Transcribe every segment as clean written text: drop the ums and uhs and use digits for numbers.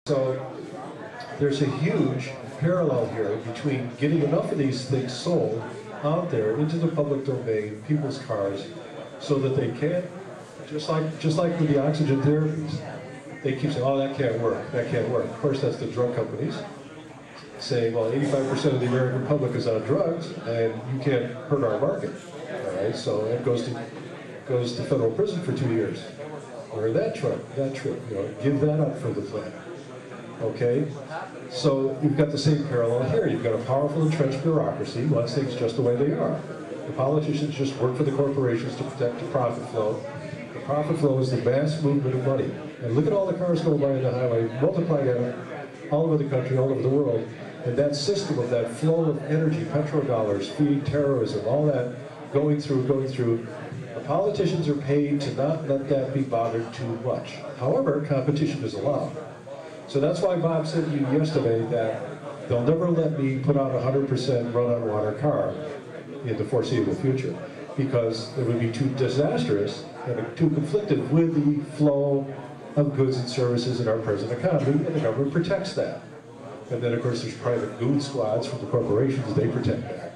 So there's a huge parallel here between getting enough of these things sold out there into the public domain, people's cars, so that they can't, just like with the oxygen therapies, they keep saying, oh, that can't work, that can't work. Of course, that's the drug companies saying, well, 85% of the American public is on drugs, and you can't hurt our market. All right, so it goes to federal prison for 2 years. Or that trip, give that up for the plan. Okay, so you've got the same parallel here. You've got a powerful entrenched bureaucracy who wants things just the way they are. The politicians just work for the corporations to protect the profit flow. The profit flow is the mass movement of money. And look at all the cars going by on the highway, multiply that all over the country, all over the world. And that system of that flow of energy, petrodollars, feed terrorism, all that going through, the politicians are paid to not let that be bothered too much. However, competition is allowed. So that's why Bob said to you yesterday that they'll never let me put out a 100% run-on-water car in the foreseeable future, because it would be too disastrous and too conflicted with the flow of goods and services in our present economy, and the government protects that. And then, of course, there's private goon squads from the corporations, they protect that.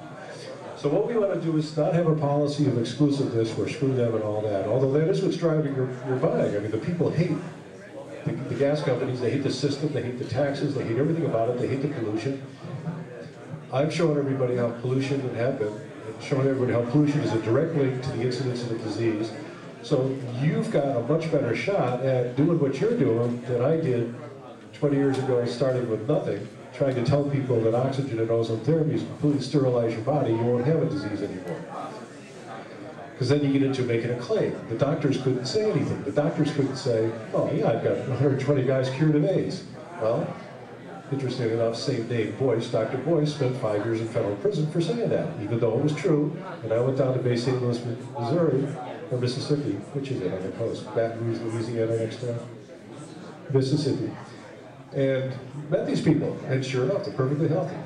So what we want to do is not have a policy of exclusiveness or screw them and all that, although that is what's driving your buying. I mean, the people hate the gas companies, they hate the system, they hate the taxes, they hate everything about it, they hate the pollution. I've shown everybody how pollution would happen, and shown everybody how pollution is a direct link to the incidence of the disease. So you've got a much better shot at doing what you're doing than I did 20 years ago, starting with nothing, trying to tell people that oxygen and ozone therapy is completely sterilize your body, you won't have a disease anymore. Because then you get into making a claim. The doctors couldn't say anything. The doctors couldn't say, oh yeah, I've got 120 guys cured of AIDS. Well, interestingly enough, same name, Boyce, Dr. Boyce spent 5 years in federal prison for saying that, even though it was true. And I went down to Bay St. Louis, Missouri, or Mississippi, which is it on the coast? Baton Rouge, Louisiana next door? Mississippi. And met these people, and sure enough, they're perfectly healthy.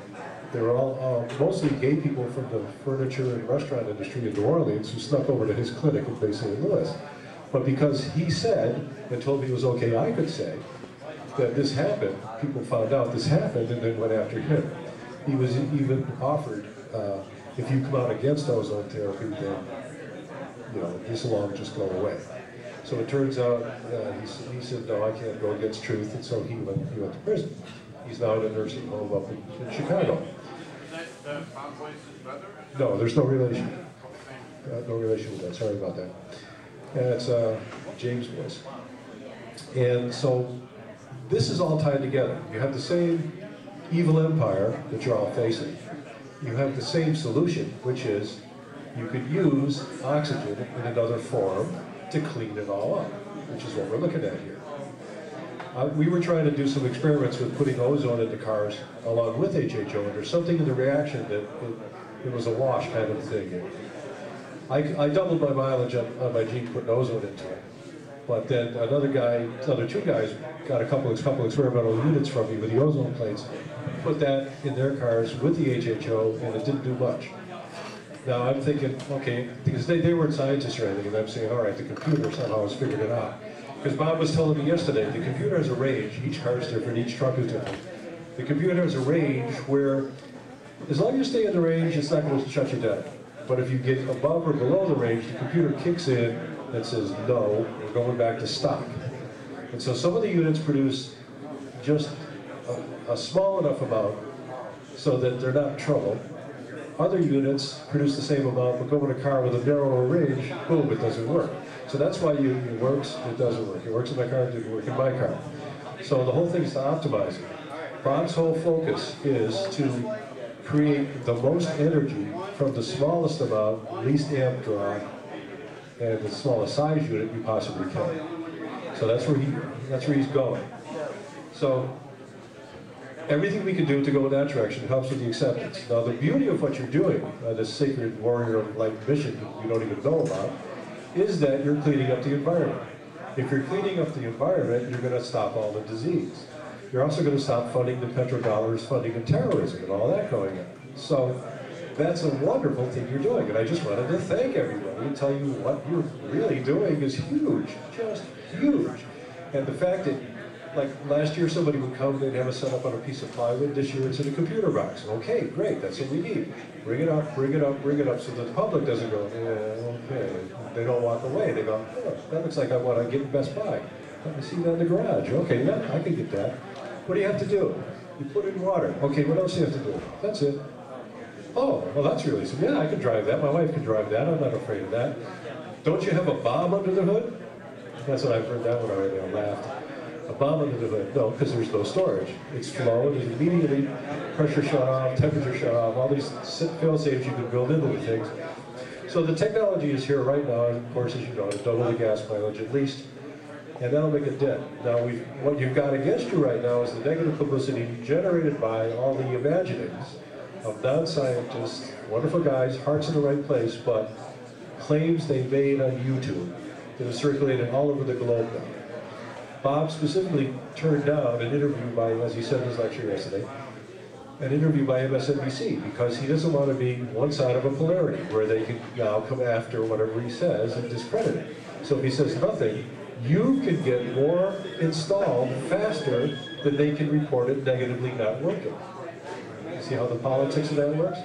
They were all mostly gay people from the furniture and restaurant industry in New Orleans who snuck over to his clinic in Bay St. Louis. But because he said, and told me it was okay I could say, that this happened, people found out this happened and then went after him. He was even offered, if you come out against ozone therapy, then this will all just go away. So it turns out, he said, no, I can't go against truth, and so he went to prison. He's now in a nursing home up in Chicago. Bob Boyce's brother? No, there's no relation. No relation with that. Sorry about that. And it's James Boyce. And so this is all tied together. You have the same evil empire that you're all facing. You have the same solution, which is you could use oxygen in another form to clean it all up, which is what we're looking at here. We were trying to do some experiments with putting ozone into cars along with HHO, and there's something in the reaction that it was a wash kind of thing. I doubled my mileage on my Jeep putting ozone into it. But then other two guys got a couple experimental units from me with the ozone plates, put that in their cars with the HHO, and it didn't do much. Now I'm thinking, okay, because they weren't scientists or anything, and I'm saying, all right, the computer somehow has figured it out. Because Bob was telling me yesterday, the computer has a range, each car is different, each truck is different. The computer has a range where, as long as you stay in the range, it's not going to shut you down. But if you get above or below the range, the computer kicks in and says, no, we're going back to stock. And so some of the units produce just a small enough amount so that they're not in trouble. Other units produce the same amount, but go in a car with a narrower range, boom, it doesn't work. So that's why it works, it doesn't work. It works in my car, it didn't work in my car. So the whole thing is to optimize it. Bob's whole focus is to create the most energy from the smallest amount, least amp draw, and the smallest size unit you possibly can. So that's where he's going. So everything we can do to go in that direction helps with the acceptance. Now the beauty of what you're doing, this sacred warrior of light mission that you don't even know about, is that you're cleaning up the environment. If you're cleaning up the environment, you're going to stop all the disease. You're also going to stop funding the petrodollars, funding the terrorism, and all that going on. So that's a wonderful thing you're doing, and I just wanted to thank everybody and tell you what you're really doing is huge, just huge. And the fact that like last year somebody would come, they'd have us set up on a piece of plywood. This year it's in a computer box. Okay, great, that's what we need. Bring it up, bring it up, bring it up, so that the public doesn't go, yeah, okay. They don't walk away. They go, oh, that looks like I want to get in Best Buy. I see that in the garage. Okay, yeah, I can get that. What do you have to do? You put it in water. Okay, what else do you have to do? That's it. Oh, well that's really simple. Yeah, I can drive that. My wife can drive that. I'm not afraid of that. Don't you have a bomb under the hood? That's what I've heard that one already. I laughed. A bomb under the hood. No, because there's no storage. It's flow. It is immediately pressure shut off, temperature shut off, all these fail-safes you can build into the things. So the technology is here right now, and of course, as you know, to double the gas mileage at least, and that'll make a dent. Now, what you've got against you right now is the negative publicity generated by all the imaginings of non-scientists, wonderful guys, hearts in the right place, but claims they made on YouTube that are circulated all over the globe now. Bob specifically turned down an interview by, as he said in his lecture yesterday, an interview by MSNBC because he doesn't want to be one side of a polarity where they can now come after whatever he says and discredit it. So if he says nothing, you can get more installed faster than they can report it negatively not working. See how the politics of that works?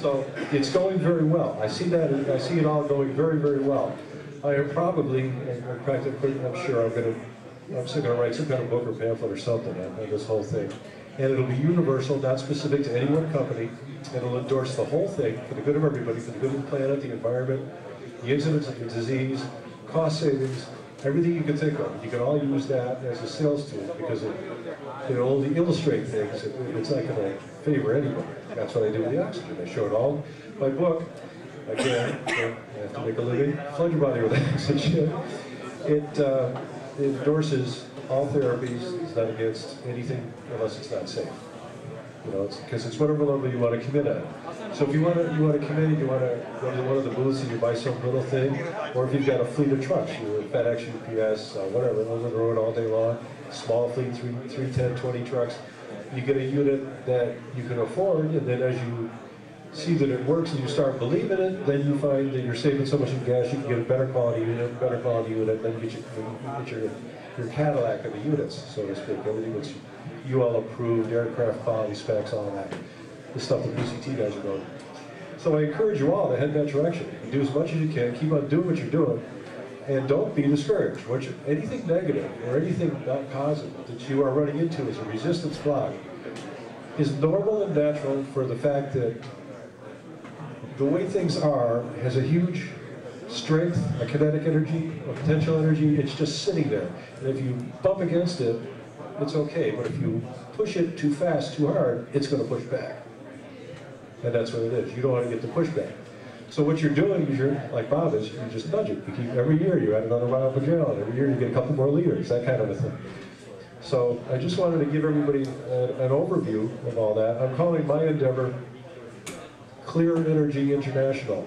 So it's going very well. I see that. I see it all going very, very well. I am probably, in fact, I'm sure I'm still going to write some kind of book or pamphlet or something on this whole thing. And it'll be universal, not specific to any one company. It'll endorse the whole thing for the good of everybody, for the good of the planet, the environment, the incidence of the disease, cost savings, everything you can think of. You can all use that as a sales tool because it'll only illustrate things. It's not going to favor anybody. That's what I do with the oxygen. I show it all. My book, again, I have to make a living. Flood your body with oxygen. It endorses all therapies. It's not against anything unless it's not safe. You know, because it's whatever level you want to commit at. So if you want to commit, you want to go to one of the booths and you buy some little thing, or if you've got a fleet of trucks, you're FedEx, UPS, whatever, over the road all day long, small fleet, 3, 10, 20 trucks, you get a unit that you can afford, and then as you see that it works and you start believing it, then you find that you're saving so much in gas, you can get a better quality unit, then you get your Cadillac of the units, so to speak, everything that's UL approved, aircraft quality specs, all that, the stuff the PCT guys are doing. So I encourage you all to head that direction. You do as much as you can, keep on doing what you're doing, and don't be discouraged. Anything negative or anything not positive that you are running into as a resistance block is normal and natural for the fact that the way things are has a huge strength, a kinetic energy, a potential energy. It's just sitting there. And if you bump against it, it's okay. But if you push it too fast, too hard, it's going to push back. And that's what it is. You don't want to get the pushback. So what you're doing is you're, like Bob is, you just nudge it. You keep, every year you add another mile per gallon. Every year you get a couple more liters, that kind of a thing. So I just wanted to give everybody an overview of all that. I'm calling my endeavor Clear Energy International.